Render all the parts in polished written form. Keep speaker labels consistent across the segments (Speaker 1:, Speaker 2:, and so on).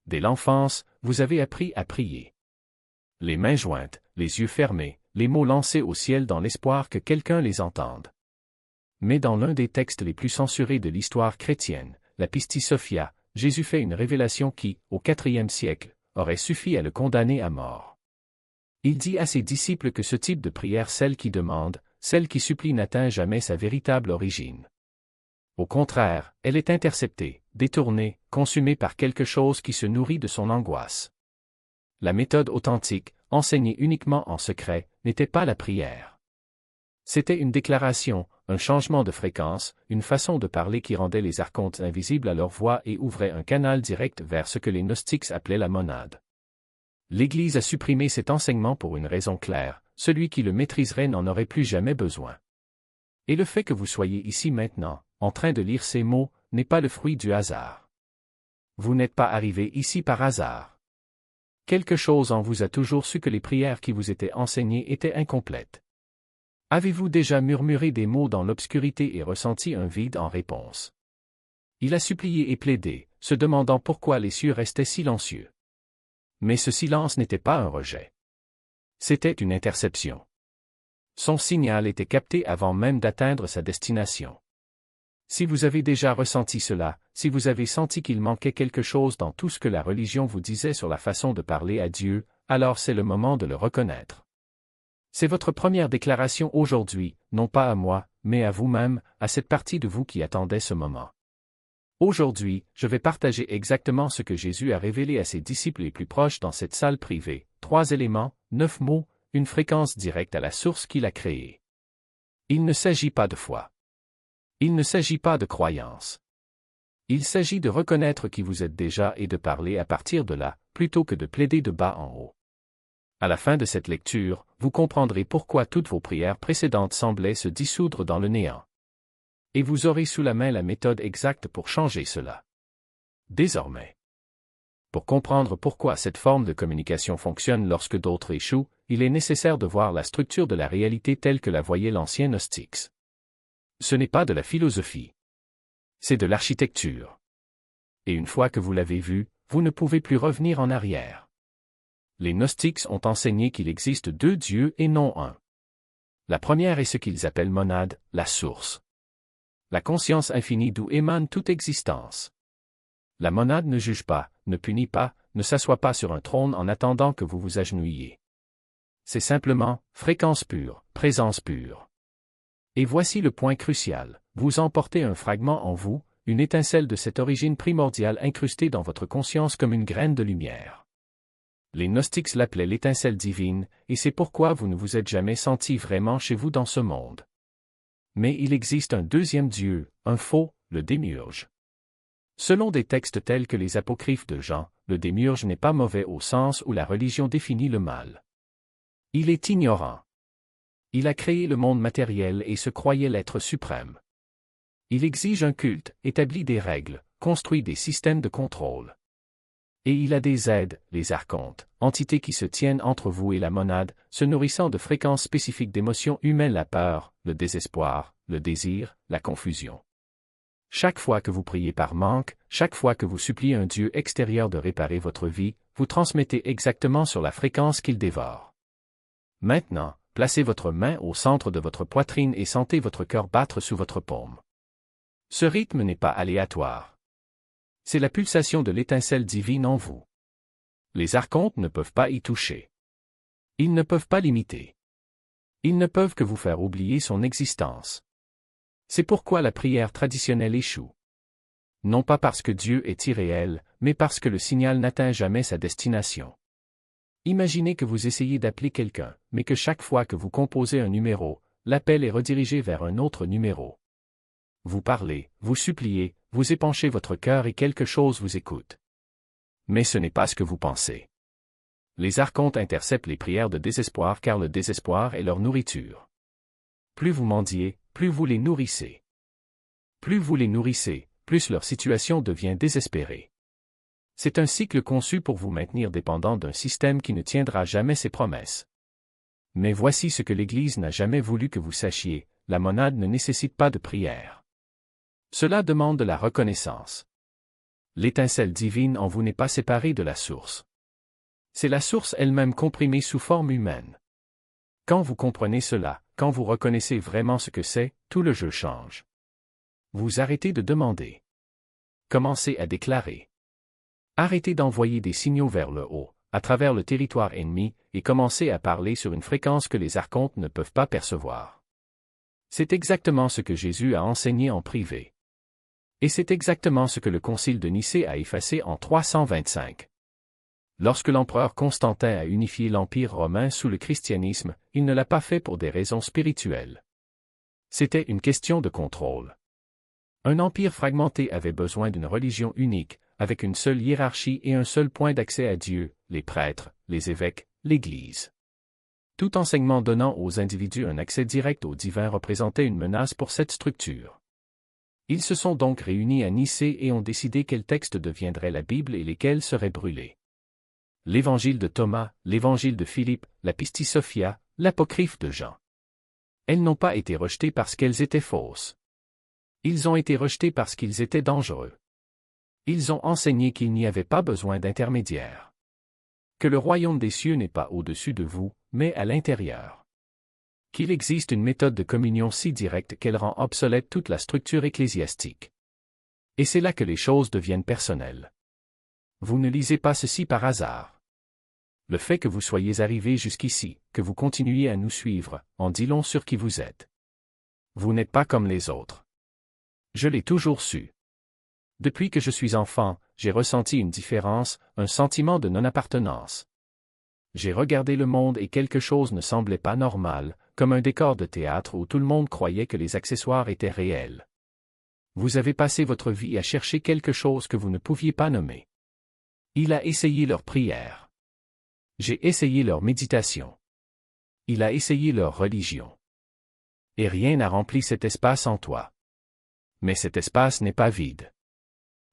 Speaker 1: Dès l'enfance, vous avez appris à prier. Les mains jointes, les yeux fermés, les mots lancés au ciel dans l'espoir que quelqu'un les entende. Mais dans l'un des textes les plus censurés de l'histoire chrétienne, la Pistis Sophia, Jésus fait une révélation qui, au IVe siècle, aurait suffi à le condamner à mort. Il dit à ses disciples que ce type de prière, celle qui demande, celle qui supplie, n'atteint jamais sa véritable origine. Au contraire, elle est interceptée, détournée, consumée par quelque chose qui se nourrit de son angoisse. La méthode authentique, enseignée uniquement en secret, n'était pas la prière. C'était une déclaration, un changement de fréquence, une façon de parler qui rendait les archontes invisibles à leur voix et ouvrait un canal direct vers ce que les gnostiques appelaient la monade. L'Église a supprimé cet enseignement pour une raison claire, celui qui le maîtriserait n'en aurait plus jamais besoin. Et le fait que vous soyez ici maintenant, en train de lire ces mots, n'est pas le fruit du hasard. Vous n'êtes pas arrivé ici par hasard. Quelque chose en vous a toujours su que les prières qui vous étaient enseignées étaient incomplètes. Avez-vous déjà murmuré des mots dans l'obscurité et ressenti un vide en réponse? Il a supplié et plaidé, se demandant pourquoi les cieux restaient silencieux. Mais ce silence n'était pas un rejet. C'était une interception. Son signal était capté avant même d'atteindre sa destination. Si vous avez déjà ressenti cela, si vous avez senti qu'il manquait quelque chose dans tout ce que la religion vous disait sur la façon de parler à Dieu, alors c'est le moment de le reconnaître. C'est votre première déclaration aujourd'hui, non pas à moi, mais à vous-même, à cette partie de vous qui attendait ce moment. Aujourd'hui, je vais partager exactement ce que Jésus a révélé à ses disciples les plus proches dans cette salle privée, 3 éléments, 9 mots, une fréquence directe à la source qu'il a créée. Il ne s'agit pas de foi. Il ne s'agit pas de croyance. Il s'agit de reconnaître qui vous êtes déjà et de parler à partir de là, plutôt que de plaider de bas en haut. À la fin de cette lecture, vous comprendrez pourquoi toutes vos prières précédentes semblaient se dissoudre dans le néant. Et vous aurez sous la main la méthode exacte pour changer cela. Désormais, pour comprendre pourquoi cette forme de communication fonctionne lorsque d'autres échouent, il est nécessaire de voir la structure de la réalité telle que la voyait l'ancien Gnostics. Ce n'est pas de la philosophie. C'est de l'architecture. Et une fois que vous l'avez vu, vous ne pouvez plus revenir en arrière. Les Gnostiques ont enseigné qu'il existe 2 dieux et non un. La première est ce qu'ils appellent monade, la source. La conscience infinie d'où émane toute existence. La monade ne juge pas, ne punit pas, ne s'assoit pas sur un trône en attendant que vous vous agenouilliez. C'est simplement fréquence pure, présence pure. Et voici le point crucial, vous emportez un fragment en vous, une étincelle de cette origine primordiale incrustée dans votre conscience comme une graine de lumière. Les Gnostiques l'appelaient l'étincelle divine, et c'est pourquoi vous ne vous êtes jamais senti vraiment chez vous dans ce monde. Mais il existe un deuxième Dieu, un faux, le démiurge. Selon des textes tels que les apocryphes de Jean, le démiurge n'est pas mauvais au sens où la religion définit le mal. Il est ignorant. Il a créé le monde matériel et se croyait l'être suprême. Il exige un culte, établit des règles, construit des systèmes de contrôle. Et il a des aides, les archontes, entités qui se tiennent entre vous et la monade, se nourrissant de fréquences spécifiques d'émotions humaines, la peur, le désespoir, le désir, la confusion. Chaque fois que vous priez par manque, chaque fois que vous suppliez un Dieu extérieur de réparer votre vie, vous transmettez exactement sur la fréquence qu'il dévore. Maintenant, placez votre main au centre de votre poitrine et sentez votre cœur battre sous votre paume. Ce rythme n'est pas aléatoire. C'est la pulsation de l'étincelle divine en vous. Les archontes ne peuvent pas y toucher. Ils ne peuvent pas l'imiter. Ils ne peuvent que vous faire oublier son existence. C'est pourquoi la prière traditionnelle échoue. Non pas parce que Dieu est irréel, mais parce que le signal n'atteint jamais sa destination. Imaginez que vous essayez d'appeler quelqu'un, mais que chaque fois que vous composez un numéro, l'appel est redirigé vers un autre numéro. Vous parlez, vous suppliez, vous épanchez votre cœur et quelque chose vous écoute. Mais ce n'est pas ce que vous pensez. Les archontes interceptent les prières de désespoir car le désespoir est leur nourriture. Plus vous mendiez, plus vous les nourrissez. Plus vous les nourrissez, plus leur situation devient désespérée. C'est un cycle conçu pour vous maintenir dépendant d'un système qui ne tiendra jamais ses promesses. Mais voici ce que l'Église n'a jamais voulu que vous sachiez, la monade ne nécessite pas de prière. Cela demande de la reconnaissance. L'étincelle divine en vous n'est pas séparée de la source. C'est la source elle-même comprimée sous forme humaine. Quand vous comprenez cela, quand vous reconnaissez vraiment ce que c'est, tout le jeu change. Vous arrêtez de demander. Commencez à déclarer. Arrêtez d'envoyer des signaux vers le haut, à travers le territoire ennemi, et commencez à parler sur une fréquence que les archontes ne peuvent pas percevoir. C'est exactement ce que Jésus a enseigné en privé. Et c'est exactement ce que le Concile de Nicée a effacé en 325. Lorsque l'empereur Constantin a unifié l'Empire romain sous le christianisme, il ne l'a pas fait pour des raisons spirituelles. C'était une question de contrôle. Un empire fragmenté avait besoin d'une religion unique, avec une seule hiérarchie et un seul point d'accès à Dieu, les prêtres, les évêques, l'Église. Tout enseignement donnant aux individus un accès direct au divin représentait une menace pour cette structure. Ils se sont donc réunis à Nicée et ont décidé quels textes deviendraient la Bible et lesquels seraient brûlés. L'Évangile de Thomas, l'Évangile de Philippe, la Pistis Sophia, l'Apocryphe de Jean. Elles n'ont pas été rejetées parce qu'elles étaient fausses. Ils ont été rejetés parce qu'ils étaient dangereux. Ils ont enseigné qu'il n'y avait pas besoin d'intermédiaire. Que le royaume des cieux n'est pas au-dessus de vous, mais à l'intérieur. Qu'il existe une méthode de communion si directe qu'elle rend obsolète toute la structure ecclésiastique. Et c'est là que les choses deviennent personnelles. Vous ne lisez pas ceci par hasard. Le fait que vous soyez arrivé jusqu'ici, que vous continuiez à nous suivre, en dit long sur qui vous êtes. Vous n'êtes pas comme les autres. Je l'ai toujours su. Depuis que je suis enfant, j'ai ressenti une différence, un sentiment de non-appartenance. J'ai regardé le monde et quelque chose ne semblait pas normal, comme un décor de théâtre où tout le monde croyait que les accessoires étaient réels. Vous avez passé votre vie à chercher quelque chose que vous ne pouviez pas nommer. Il a essayé leur prière. J'ai essayé leur méditation. Il a essayé leur religion. Et rien n'a rempli cet espace en toi. Mais cet espace n'est pas vide.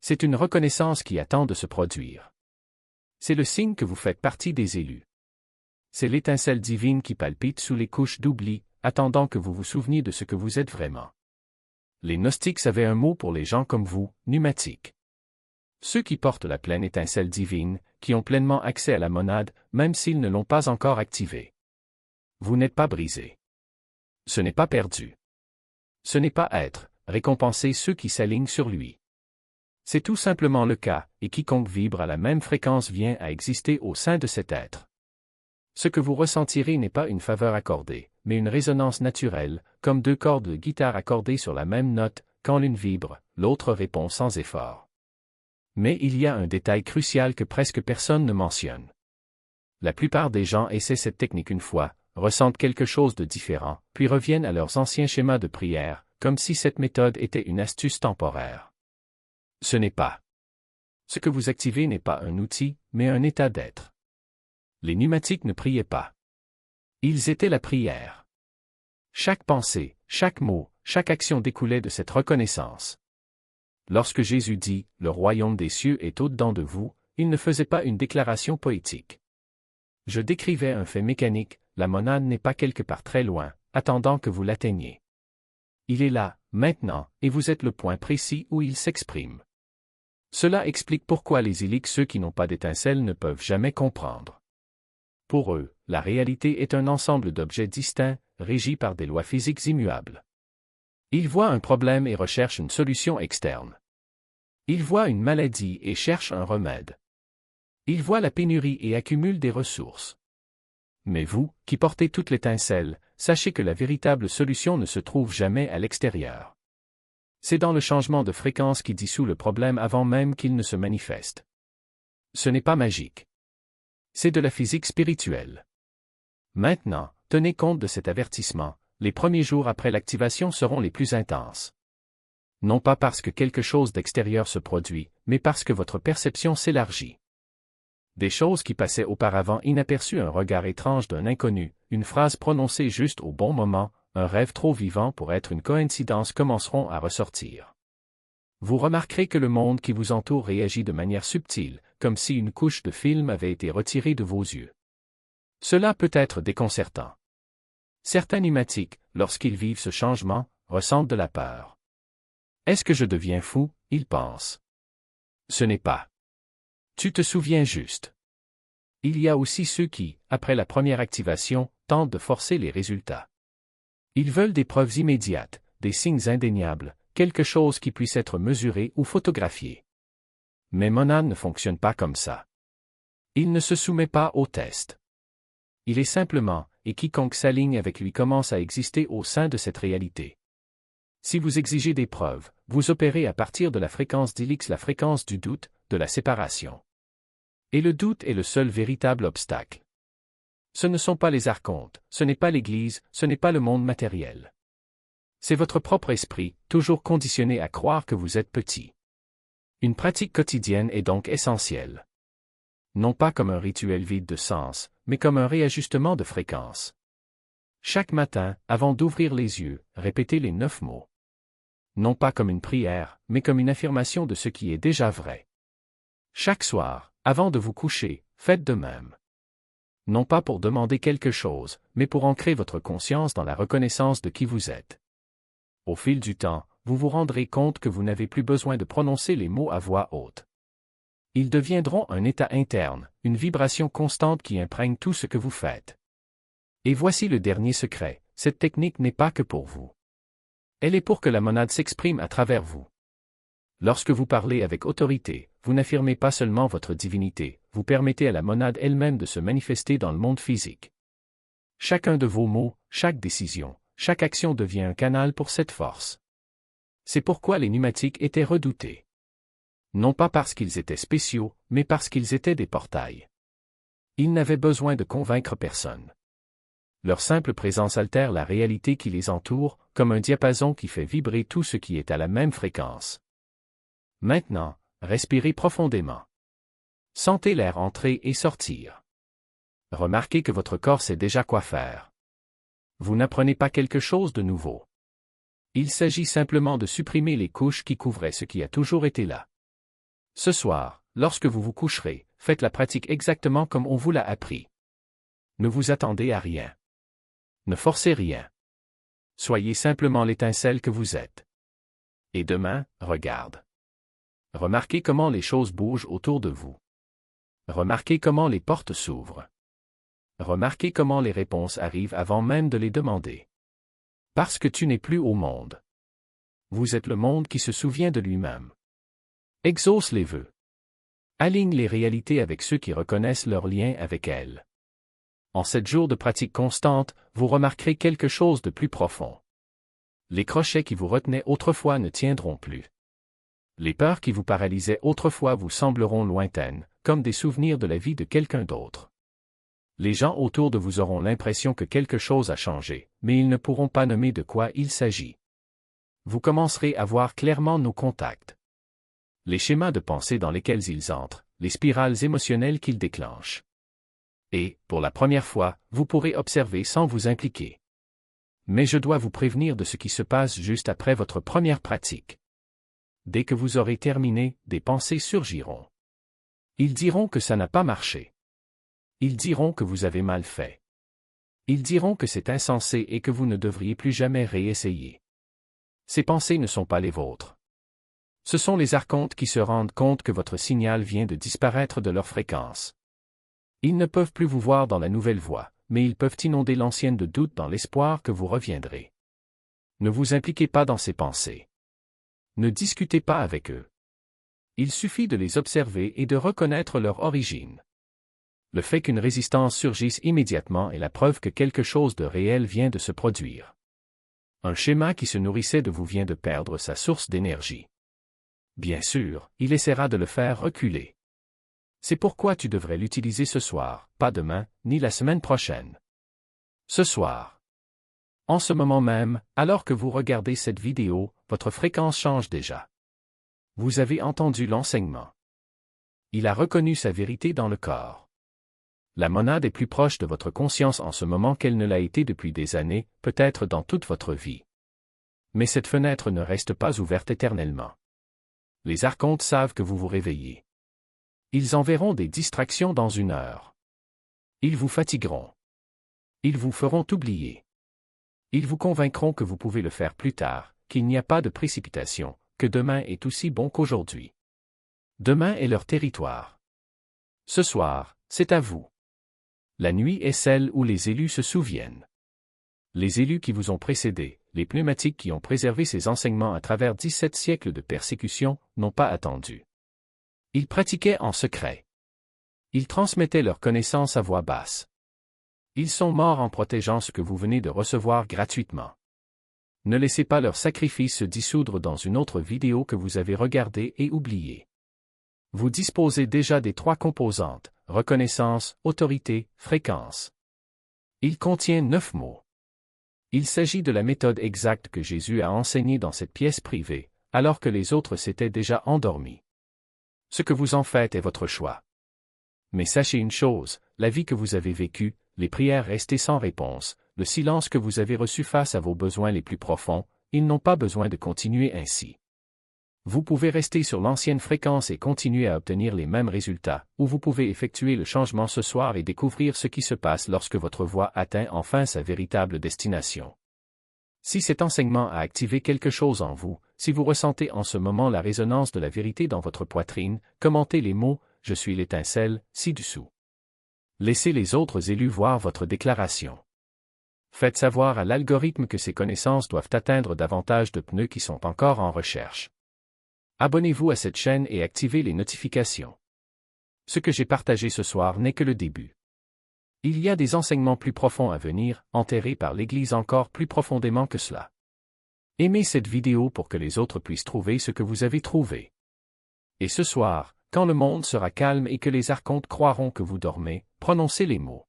Speaker 1: C'est une reconnaissance qui attend de se produire. C'est le signe que vous faites partie des élus. C'est l'étincelle divine qui palpite sous les couches d'oubli, attendant que vous vous souveniez de ce que vous êtes vraiment. Les gnostiques avaient un mot pour les gens comme vous, pneumatiques. Ceux qui portent la pleine étincelle divine, qui ont pleinement accès à la monade, même s'ils ne l'ont pas encore activée. Vous n'êtes pas brisé. Ce n'est pas perdu. Ce n'est pas être, récompenser ceux qui s'alignent sur lui. C'est tout simplement le cas, et quiconque vibre à la même fréquence vient à exister au sein de cet être. Ce que vous ressentirez n'est pas une faveur accordée, mais une résonance naturelle, comme deux cordes de guitare accordées sur la même note, quand l'une vibre, l'autre répond sans effort. Mais il y a un détail crucial que presque personne ne mentionne. La plupart des gens essaient cette technique une fois, ressentent quelque chose de différent, puis reviennent à leurs anciens schémas de prière, comme si cette méthode était une astuce temporaire. Ce n'est pas. Ce que vous activez n'est pas un outil, mais un état d'être. Les pneumatiques ne priaient pas. Ils étaient la prière. Chaque pensée, chaque mot, chaque action découlait de cette reconnaissance. Lorsque Jésus dit « Le royaume des cieux est au-dedans de vous », il ne faisait pas une déclaration poétique. Je décrivais un fait mécanique, la monade n'est pas quelque part très loin, attendant que vous l'atteigniez. Il est là, maintenant, et vous êtes le point précis où il s'exprime. Cela explique pourquoi les élites, ceux qui n'ont pas d'étincelle, ne peuvent jamais comprendre. Pour eux, la réalité est un ensemble d'objets distincts, régis par des lois physiques immuables. Ils voient un problème et recherchent une solution externe. Ils voient une maladie et cherchent un remède. Ils voient la pénurie et accumulent des ressources. Mais vous, qui portez toute l'étincelle, sachez que la véritable solution ne se trouve jamais à l'extérieur. C'est dans le changement de fréquence qui dissout le problème avant même qu'il ne se manifeste. Ce n'est pas magique. C'est de la physique spirituelle. Maintenant, tenez compte de cet avertissement, les premiers jours après l'activation seront les plus intenses. Non pas parce que quelque chose d'extérieur se produit, mais parce que votre perception s'élargit. Des choses qui passaient auparavant inaperçues, un regard étrange d'un inconnu, une phrase prononcée juste au bon moment, un rêve trop vivant pour être une coïncidence commenceront à ressortir. Vous remarquerez que le monde qui vous entoure réagit de manière subtile, comme si une couche de film avait été retirée de vos yeux. Cela peut être déconcertant. Certains pneumatiques, lorsqu'ils vivent ce changement, ressentent de la peur. Est-ce que je deviens fou, ils pensent. Ce n'est pas. Tu te souviens juste. Il y a aussi ceux qui, après la première activation, tentent de forcer les résultats. Ils veulent des preuves immédiates, des signes indéniables, quelque chose qui puisse être mesuré ou photographié. Mais Monad ne fonctionne pas comme ça. Il ne se soumet pas au test. Il est simplement, et quiconque s'aligne avec lui commence à exister au sein de cette réalité. Si vous exigez des preuves, vous opérez à partir de la fréquence d'Ilix, la fréquence du doute, de la séparation. Et le doute est le seul véritable obstacle. Ce ne sont pas les archontes, ce n'est pas l'Église, ce n'est pas le monde matériel. C'est votre propre esprit, toujours conditionné à croire que vous êtes petit. Une pratique quotidienne est donc essentielle. Non pas comme un rituel vide de sens, mais comme un réajustement de fréquence. Chaque matin, avant d'ouvrir les yeux, répétez les 9 mots. Non pas comme une prière, mais comme une affirmation de ce qui est déjà vrai. Chaque soir, avant de vous coucher, faites de même. Non pas pour demander quelque chose, mais pour ancrer votre conscience dans la reconnaissance de qui vous êtes. Au fil du temps, vous vous rendrez compte que vous n'avez plus besoin de prononcer les mots à voix haute. Ils deviendront un état interne, une vibration constante qui imprègne tout ce que vous faites. Et voici le dernier secret, cette technique n'est pas que pour vous. Elle est pour que la monade s'exprime à travers vous. Lorsque vous parlez avec autorité, vous n'affirmez pas seulement votre divinité, vous permettez à la monade elle-même de se manifester dans le monde physique. Chacun de vos mots, chaque décision, chaque action devient un canal pour cette force. C'est pourquoi les pneumatiques étaient redoutés. Non pas parce qu'ils étaient spéciaux, mais parce qu'ils étaient des portails. Ils n'avaient besoin de convaincre personne. Leur simple présence altère la réalité qui les entoure, comme un diapason qui fait vibrer tout ce qui est à la même fréquence. Maintenant, respirez profondément. Sentez l'air entrer et sortir. Remarquez que votre corps sait déjà quoi faire. Vous n'apprenez pas quelque chose de nouveau. Il s'agit simplement de supprimer les couches qui couvraient ce qui a toujours été là. Ce soir, lorsque vous vous coucherez, faites la pratique exactement comme on vous l'a appris. Ne vous attendez à rien. Ne forcez rien. Soyez simplement l'étincelle que vous êtes. Et demain, regarde. Remarquez comment les choses bougent autour de vous. Remarquez comment les portes s'ouvrent. Remarquez comment les réponses arrivent avant même de les demander. Parce que tu n'es plus au monde. Vous êtes le monde qui se souvient de lui-même. Exauce les vœux. Aligne les réalités avec ceux qui reconnaissent leur lien avec elles. En 7 jours de pratique constante, vous remarquerez quelque chose de plus profond. Les crochets qui vous retenaient autrefois ne tiendront plus. Les peurs qui vous paralysaient autrefois vous sembleront lointaines, comme des souvenirs de la vie de quelqu'un d'autre. Les gens autour de vous auront l'impression que quelque chose a changé, mais ils ne pourront pas nommer de quoi il s'agit. Vous commencerez à voir clairement nos contacts. Les schémas de pensée dans lesquels ils entrent, les spirales émotionnelles qu'ils déclenchent. Et, pour la première fois, vous pourrez observer sans vous impliquer. Mais je dois vous prévenir de ce qui se passe juste après votre première pratique. Dès que vous aurez terminé, des pensées surgiront. Ils diront que ça n'a pas marché. Ils diront que vous avez mal fait. Ils diront que c'est insensé et que vous ne devriez plus jamais réessayer. Ces pensées ne sont pas les vôtres. Ce sont les archontes qui se rendent compte que votre signal vient de disparaître de leur fréquence. Ils ne peuvent plus vous voir dans la nouvelle voie, mais ils peuvent inonder l'ancienne de doute dans l'espoir que vous reviendrez. Ne vous impliquez pas dans ces pensées. Ne discutez pas avec eux. Il suffit de les observer et de reconnaître leur origine. Le fait qu'une résistance surgisse immédiatement est la preuve que quelque chose de réel vient de se produire. Un schéma qui se nourrissait de vous vient de perdre sa source d'énergie. Bien sûr, il essaiera de le faire reculer. C'est pourquoi tu devrais l'utiliser ce soir, pas demain, ni la semaine prochaine. Ce soir. En ce moment même, alors que vous regardez cette vidéo, votre fréquence change déjà. Vous avez entendu l'enseignement. Il a reconnu sa vérité dans le corps. La monade est plus proche de votre conscience en ce moment qu'elle ne l'a été depuis des années, peut-être dans toute votre vie. Mais cette fenêtre ne reste pas ouverte éternellement. Les archontes savent que vous vous réveillez. Ils enverront des distractions dans 1 heure. Ils vous fatigueront. Ils vous feront oublier. Ils vous convaincront que vous pouvez le faire plus tard, qu'il n'y a pas de précipitation, que demain est aussi bon qu'aujourd'hui. Demain est leur territoire. Ce soir, c'est à vous. La nuit est celle où les élus se souviennent. Les élus qui vous ont précédés, les pneumatiques qui ont préservé ces enseignements à travers 17 siècles de persécution, n'ont pas attendu. Ils pratiquaient en secret. Ils transmettaient leurs connaissances à voix basse. Ils sont morts en protégeant ce que vous venez de recevoir gratuitement. Ne laissez pas leur sacrifice se dissoudre dans une autre vidéo que vous avez regardée et oubliée. Vous disposez déjà des 3 composantes, reconnaissance, autorité, fréquence. Il contient 9 mots. Il s'agit de la méthode exacte que Jésus a enseignée dans cette pièce privée, alors que les autres s'étaient déjà endormis. Ce que vous en faites est votre choix. Mais sachez une chose, la vie que vous avez vécue, les prières restées sans réponse, le silence que vous avez reçu face à vos besoins les plus profonds, ils n'ont pas besoin de continuer ainsi. Vous pouvez rester sur l'ancienne fréquence et continuer à obtenir les mêmes résultats, ou vous pouvez effectuer le changement ce soir et découvrir ce qui se passe lorsque votre voix atteint enfin sa véritable destination. Si cet enseignement a activé quelque chose en vous, si vous ressentez en ce moment la résonance de la vérité dans votre poitrine, commentez les mots « Je suis l'étincelle » ci-dessous. Laissez les autres élus voir votre déclaration. Faites savoir à l'algorithme que ces connaissances doivent atteindre davantage de pneus qui sont encore en recherche. Abonnez-vous à cette chaîne et activez les notifications. Ce que j'ai partagé ce soir n'est que le début. Il y a des enseignements plus profonds à venir, enterrés par l'Église encore plus profondément que cela. Aimez cette vidéo pour que les autres puissent trouver ce que vous avez trouvé. Et ce soir, quand le monde sera calme et que les archontes croiront que vous dormez, prononcez les mots.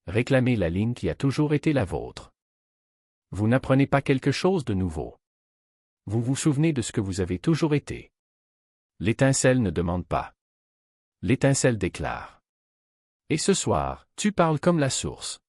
Speaker 1: Réclamez la ligne qui a toujours été la vôtre. Vous n'apprenez pas quelque chose de nouveau. Vous vous souvenez de ce que vous avez toujours été. L'étincelle ne demande pas. L'étincelle déclare. Et ce soir, tu parles comme la source.